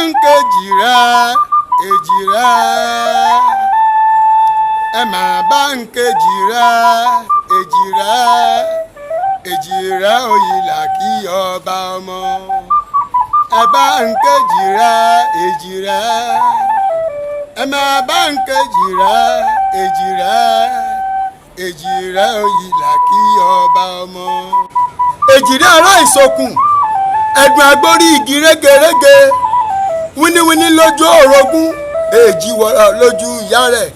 ń kejì rẹ èjì rẹ ẹ máa bá ń kejì rẹ èjì rẹ èjì rẹ òyìnlá kí ọba ọmọ ẹ bá ń kejì rẹ èjì rẹ ẹ máa bá ń kejì rẹ èjì rẹ èjì rẹ òyìnlá kí ọba ọmọ. èjì rẹ ará ìsokùn ẹ̀dùn agbórí igi régerége wíníwíní lójú orogún èjì wọ̀rọ̀ lójú ìyá rẹ̀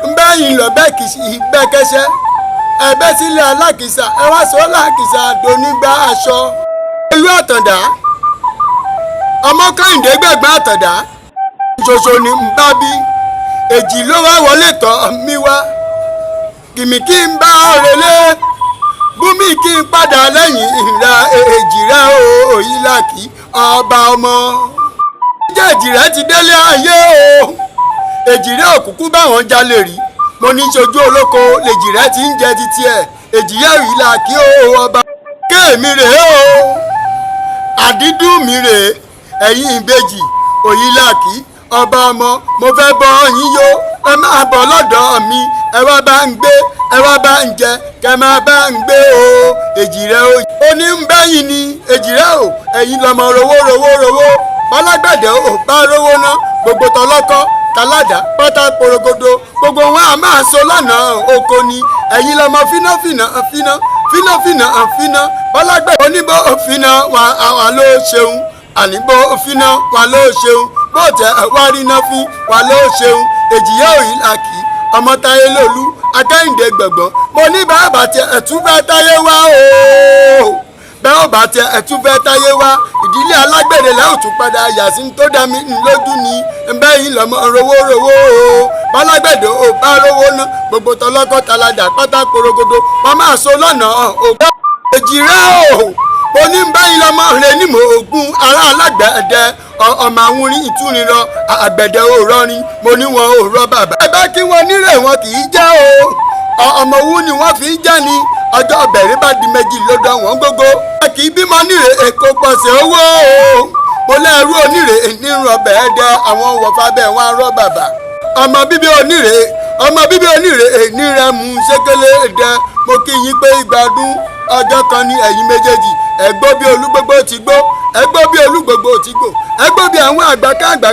ń bẹ́yìn lọ bẹ́kẹ́sẹ́ ẹ̀bẹ́ sílẹ̀ alákìsà ẹ wá sọ lákìsà donígbà aṣọ. ìlú àtàndá ọmọ kẹ́hìndé gbẹ̀gbẹ́ àtàndá ṣoṣo ni ń bá bí èjì ló wá wọlé tọ́ mi wá kìmí kí n bá relé bùnmi kí n padà lẹ́yìn ìrà èjì rẹ̀ òyìnlá kí ọba ọmọ. jẹ́ èjì rẹ̀ ti délé ayé o èjì rẹ̀ òkùnkùn báwọn jalè rí mo ní ṣojú olóko lèjì rẹ̀ ti ń jẹ títí ẹ̀ èjì rẹ̀ òyìnlá kí ọba. kéèmí rèé o àdídú mi rèé ẹ̀yin ìbejì òyìnlá kí ọba ọmọ mo fẹ́ bọ́ yín yó ẹ máa bọ̀ lọ́dọ̀ mi ẹ wá bá ń gbé ẹ wá bá ń jẹ kẹ máa bá ń gbé o èjì rẹ o. ó ní ń bẹ́yìn ni èjì rẹ o ẹ̀yin lọ́mọ rówó bọ́lágbẹ̀dẹ ò bá rówó ná gbogbo tọlọ́kọ́ tàládà pátá porogodo gbogbo wọn a máa so lọ́nà oko ni ẹ̀yin lọ́mọ fínà bọ́lágbẹ̀dẹ oníbó fínà wà ló ṣeun àníbó fínà wà ló ṣeun bó tẹ wá rí iná fín wà ló ṣeun èjì yẹ òyìnlá kì í ọmọ táyé lòlú akẹ́hìndé gbọ̀ngbọ̀n mo ní bàbá tiẹ̀ ẹ̀tún fẹ́ táyé wá o bẹ́ẹ̀ ò bá tiẹ̀ ẹ̀tún fẹ́ táyé wá ìdílé alágbèrè lẹ́hùn tún padà yàsí tó dá mi lójú ni bẹ́yìn lọ́mọ rówó o bálágbẹ̀dẹ ò bá rówó ná gbogbo tọlọ́kọ́ taládà pátá porogodo wọ́n máa so lọ́nà ògbó èjì rẹ̀ o mo ní bẹ́yìn lọ́mọ rẹ̀ ní mò ògùn ará alágbẹ̀dẹ ọmọ àwùrín ìtúnirọ àgbẹ̀dẹ òrọrin mo ní wọn ò rọ bàbá. ẹ bá kí wọn nírè wọn kì í jẹ́ o ọmọ owó ni wọ́n fi ń jẹ́ ni ọjọ́ bẹ̀rẹ̀ bá di méjì lọ́dọ̀ wọn gógó. ẹ kì í bímọ nírè èkó pọ̀sẹ̀ owó o mo lẹ́rú onírè nírun ọbẹ̀ ẹ̀dẹ àwọn wọ̀fà bẹ́ẹ̀ wọ́n á rọ bàbá. ọmọ bíbí onírè nírẹ̀ mú sékélé ẹ̀dẹ mo kí yín pé ìgbádùn ọjọ́ kan ní ẹ̀yin méjèèjì ẹ̀gbọ́ bí olúgbogbo ti gbó ẹ̀gbọ́ bí olúgbogbo ti gbó ẹ̀gbọ́ bí àwọn àgbà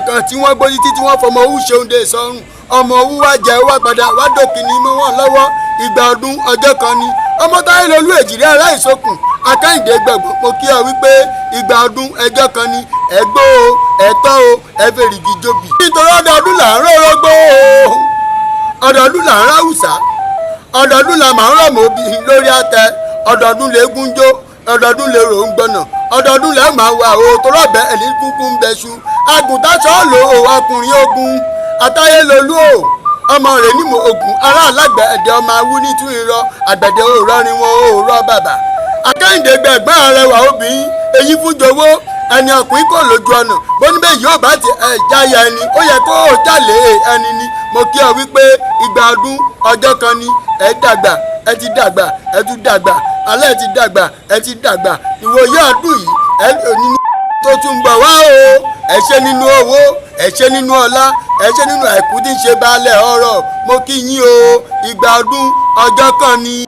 kan tí wọ́n gbóyí títí wọ́n fọmọ owó ṣeunde sọ́run ọmọ owó wá jẹ́ wá padà wá dòkì ní mọ́ wọn lọ́wọ́ ìgbà ọdún ọjọ́ kan ni ọmọ táyé lolú èjì rẹ̀ aláìsókùn akẹ́hìndé gbẹ̀gbọ́n mo kí ọ wípé ìgbà ọdún ẹjọ́ kan ni ẹ̀gbọ́ o ẹ̀tọ́ o ẹ̀fẹ̀rìgì jòbì. nítorí ọdọọdún là ń rọ́rọ́gbó o ọdọọdún là ń ráwùsà ọdọọdún là máa ń rọ̀mọ́ obì lórí àtẹ ọdọọdún lẹ́gùn jó ọdọọdún lè rò ń gbọ́nà ọdọọdún lè máa wà o tó rọ̀bẹ ẹ̀lí kúkú ń bẹṣu àgùntàn sọ́ọ̀lù o ọkùnrin ogun àtayé lolú o ọmọ rẹ̀ ní ogun ará alágbẹ̀dẹ ọmọ awú ní tún irọ àgbẹ̀dẹ òrọrin wọn ò rọ bàbà akẹ́hìndé gbẹ̀gbọ́n arẹwà obìnrin èyí fún jowó ẹni ọkùnrin kò lójú ọ̀nà bóníbẹ̀ yóò bá ti jáya ẹni ó yẹ kó o jálè ẹni ni mo kí ọ wípé ìgbà ọdún ọjọ́ kan ni ẹ dàgbà ẹ ti dàgbà ẹ tún dàgbà alẹ́ ti dàgbà ẹ ti dàgbà ìwòye ọdún yìí ẹ lò nínú tó tún bọ̀ wá o ẹ ṣe nínú owó ẹ ṣe nínú ọlá ẹ ṣe nínú àìkú tí ń ṣe baálẹ̀ ọrọ̀ mo kí yín o ìgbà ọdún ọjọ́ kan ni.